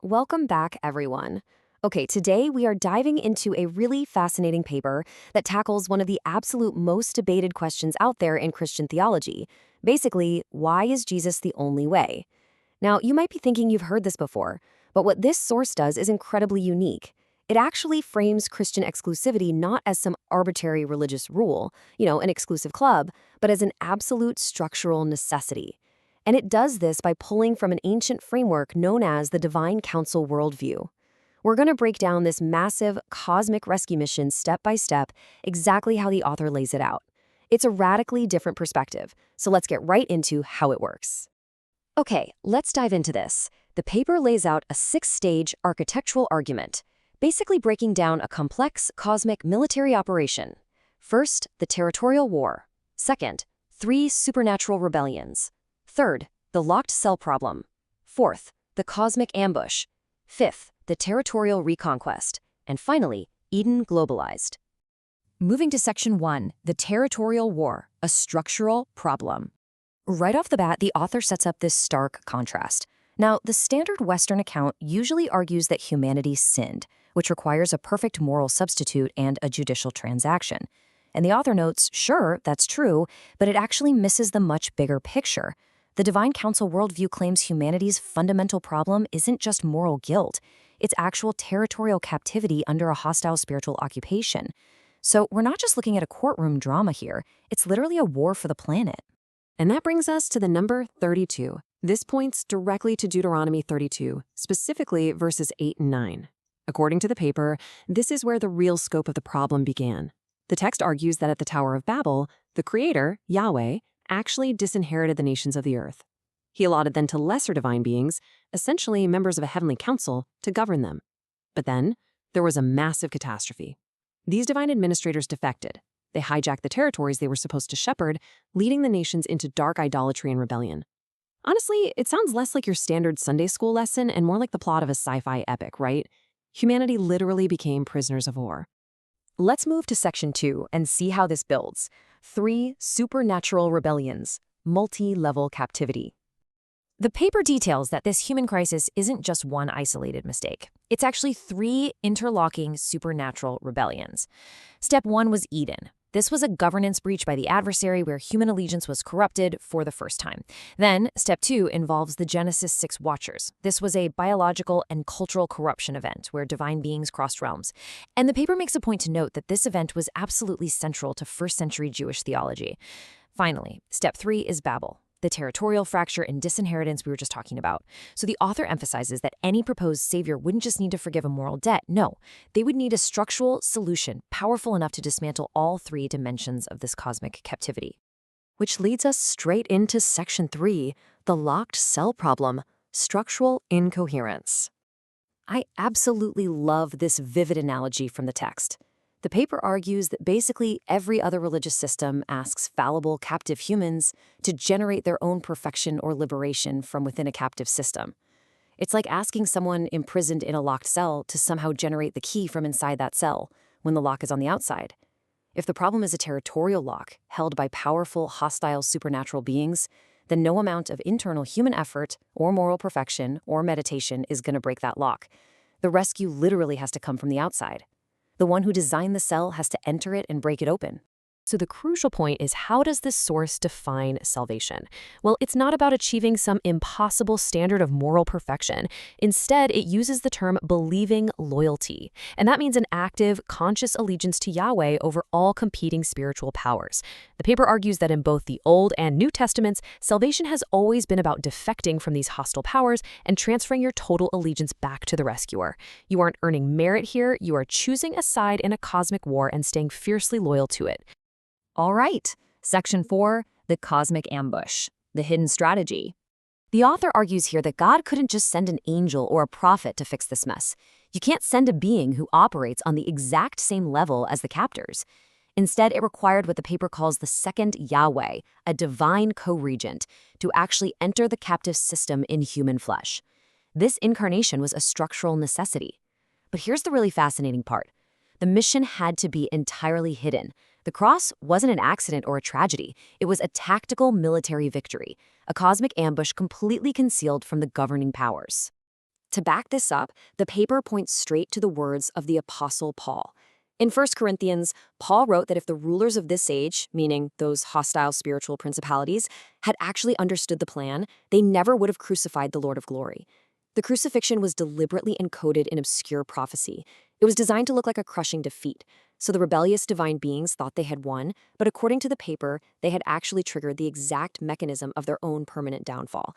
Welcome back, everyone. Okay, today we are diving into a really fascinating paper that tackles one of the absolute most debated questions out there in Christian theology. Basically, why is Jesus the only way? Now, you might be thinking you've heard this before, but what this source does is incredibly unique. It actually frames Christian exclusivity not as some arbitrary religious rule, an exclusive club, but as an absolute structural necessity. And it does this by pulling from an ancient framework known as the Divine Council Worldview. We're going to break down this massive cosmic rescue mission step by step, exactly how the author lays it out. It's a radically different perspective, so let's get right into how it works. Okay, let's dive into this. The paper lays out a 6-stage architectural argument, basically breaking down a complex cosmic military operation. First, the territorial war. Second, 3 supernatural rebellions. Third, the locked cell problem. Fourth, the cosmic ambush. Fifth, the territorial reconquest. And finally, Eden globalized. Moving to Section 1, the territorial war, a structural problem. Right off the bat, the author sets up this stark contrast. Now, the standard Western account usually argues that humanity sinned, which requires a perfect moral substitute and a judicial transaction. And the author notes, sure, that's true, but it actually misses the much bigger picture. The Divine Council Worldview claims humanity's fundamental problem isn't just moral guilt, it's actual territorial captivity under a hostile spiritual occupation. So we're not just looking at a courtroom drama here, it's literally a war for the planet. And that brings us to the number 32. This points directly to Deuteronomy 32, specifically verses 8 and 9. According to the paper, this is where the real scope of the problem began. The text argues that at the Tower of Babel, the Creator, Yahweh, actually disinherited the nations of the earth. He allotted them to lesser divine beings, essentially members of a heavenly council, to govern them. But then, there was a massive catastrophe. These divine administrators defected. They hijacked the territories they were supposed to shepherd, leading the nations into dark idolatry and rebellion. Honestly, it sounds less like your standard Sunday school lesson and more like the plot of a sci-fi epic, right? Humanity literally became prisoners of war. Let's move to Section 2 and see how this builds. 3 supernatural rebellions, multi-level captivity. The paper details that this human crisis isn't just one isolated mistake. It's actually 3 interlocking supernatural rebellions. Step 1 was Eden. This was a governance breach by the adversary where human allegiance was corrupted for the first time. Then, Step 2 involves the Genesis 6 Watchers. This was a biological and cultural corruption event where divine beings crossed realms. And the paper makes a point to note that this event was absolutely central to first-century Jewish theology. Finally, Step 3 is Babel, the territorial fracture and disinheritance we were just talking about. So the author emphasizes that any proposed savior wouldn't just need to forgive a moral debt. No, they would need a structural solution powerful enough to dismantle all 3 dimensions of this cosmic captivity. Which leads us straight into Section 3, the locked cell problem, structural incoherence. I absolutely love this vivid analogy from the text. The paper argues that basically every other religious system asks fallible, captive humans to generate their own perfection or liberation from within a captive system. It's like asking someone imprisoned in a locked cell to somehow generate the key from inside that cell when the lock is on the outside. If the problem is a territorial lock held by powerful, hostile, supernatural beings, then no amount of internal human effort or moral perfection or meditation is going to break that lock. The rescue literally has to come from the outside. The one who designed the cell has to enter it and break it open. So the crucial point is, how does this source define salvation? Well, it's not about achieving some impossible standard of moral perfection. Instead, it uses the term believing loyalty. And that means an active, conscious allegiance to Yahweh over all competing spiritual powers. The paper argues that in both the Old and New Testaments, salvation has always been about defecting from these hostile powers and transferring your total allegiance back to the rescuer. You aren't earning merit here, you are choosing a side in a cosmic war and staying fiercely loyal to it. All right, Section 4, the cosmic ambush, the hidden strategy. The author argues here that God couldn't just send an angel or a prophet to fix this mess. You can't send a being who operates on the exact same level as the captors. Instead, it required what the paper calls the second Yahweh, a divine co-regent, to actually enter the captive system in human flesh. This incarnation was a structural necessity. But here's the really fascinating part. The mission had to be entirely hidden. The cross wasn't an accident or a tragedy. It was a tactical military victory, a cosmic ambush completely concealed from the governing powers. To back this up, the paper points straight to the words of the Apostle Paul. In 1 Corinthians, Paul wrote that if the rulers of this age, meaning those hostile spiritual principalities, had actually understood the plan, they never would have crucified the Lord of glory. The crucifixion was deliberately encoded in obscure prophecy. It was designed to look like a crushing defeat. So the rebellious divine beings thought they had won, but according to the paper, they had actually triggered the exact mechanism of their own permanent downfall.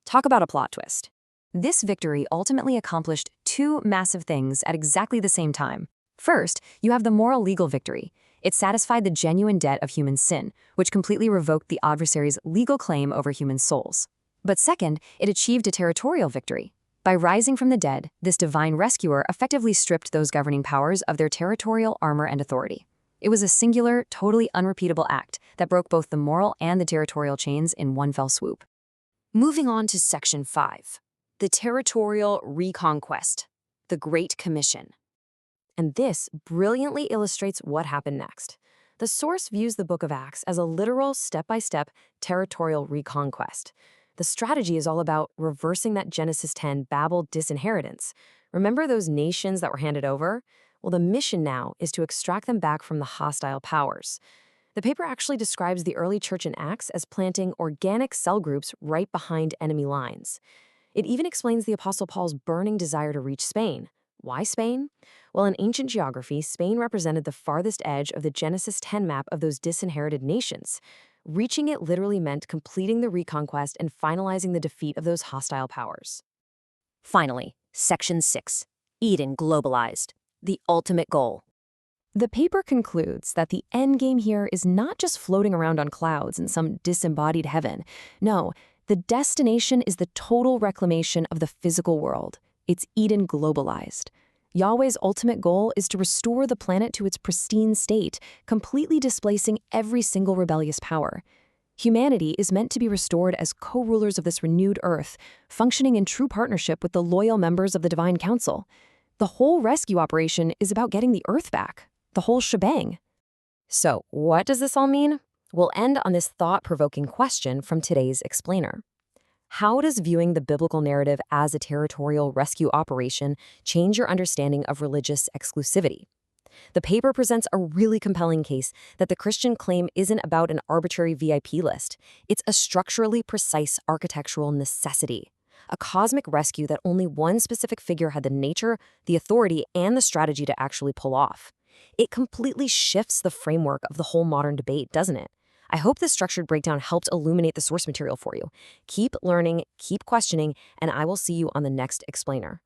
Talk about a plot twist. This victory ultimately accomplished two massive things at exactly the same time. First, you have the moral legal victory. It satisfied the genuine debt of human sin, which completely revoked the adversary's legal claim over human souls. But second, it achieved a territorial victory. By rising from the dead, this divine rescuer effectively stripped those governing powers of their territorial armor and authority. It was a singular, totally unrepeatable act that broke both the moral and the territorial chains in one fell swoop. Moving on to Section 5, the territorial reconquest, the Great Commission. And this brilliantly illustrates what happened next. The source views the book of Acts as a literal, step-by-step territorial reconquest. The strategy is all about reversing that Genesis 10 Babel disinheritance. Remember those nations that were handed over? Well, the mission now is to extract them back from the hostile powers. The paper actually describes the early church in Acts as planting organic cell groups right behind enemy lines. It even explains the Apostle Paul's burning desire to reach Spain. Why Spain? Well, in ancient geography, Spain represented the farthest edge of the Genesis 10 map of those disinherited nations. Reaching it literally meant completing the reconquest and finalizing the defeat of those hostile powers. Finally, Section 6, Eden globalized, the ultimate goal. The paper concludes that the endgame here is not just floating around on clouds in some disembodied heaven. No, the destination is the total reclamation of the physical world. It's Eden globalized. Yahweh's ultimate goal is to restore the planet to its pristine state, completely displacing every single rebellious power. Humanity is meant to be restored as co-rulers of this renewed earth, functioning in true partnership with the loyal members of the Divine Council. The whole rescue operation is about getting the earth back, the whole shebang. So, what does this all mean? We'll end on this thought-provoking question from today's explainer. How does viewing the biblical narrative as a territorial rescue operation change your understanding of religious exclusivity? The paper presents a really compelling case that the Christian claim isn't about an arbitrary VIP list. It's a structurally precise architectural necessity, a cosmic rescue that only one specific figure had the nature, the authority, and the strategy to actually pull off. It completely shifts the framework of the whole modern debate, doesn't it? I hope this structured breakdown helped illuminate the source material for you. Keep learning, keep questioning, and I will see you on the next explainer.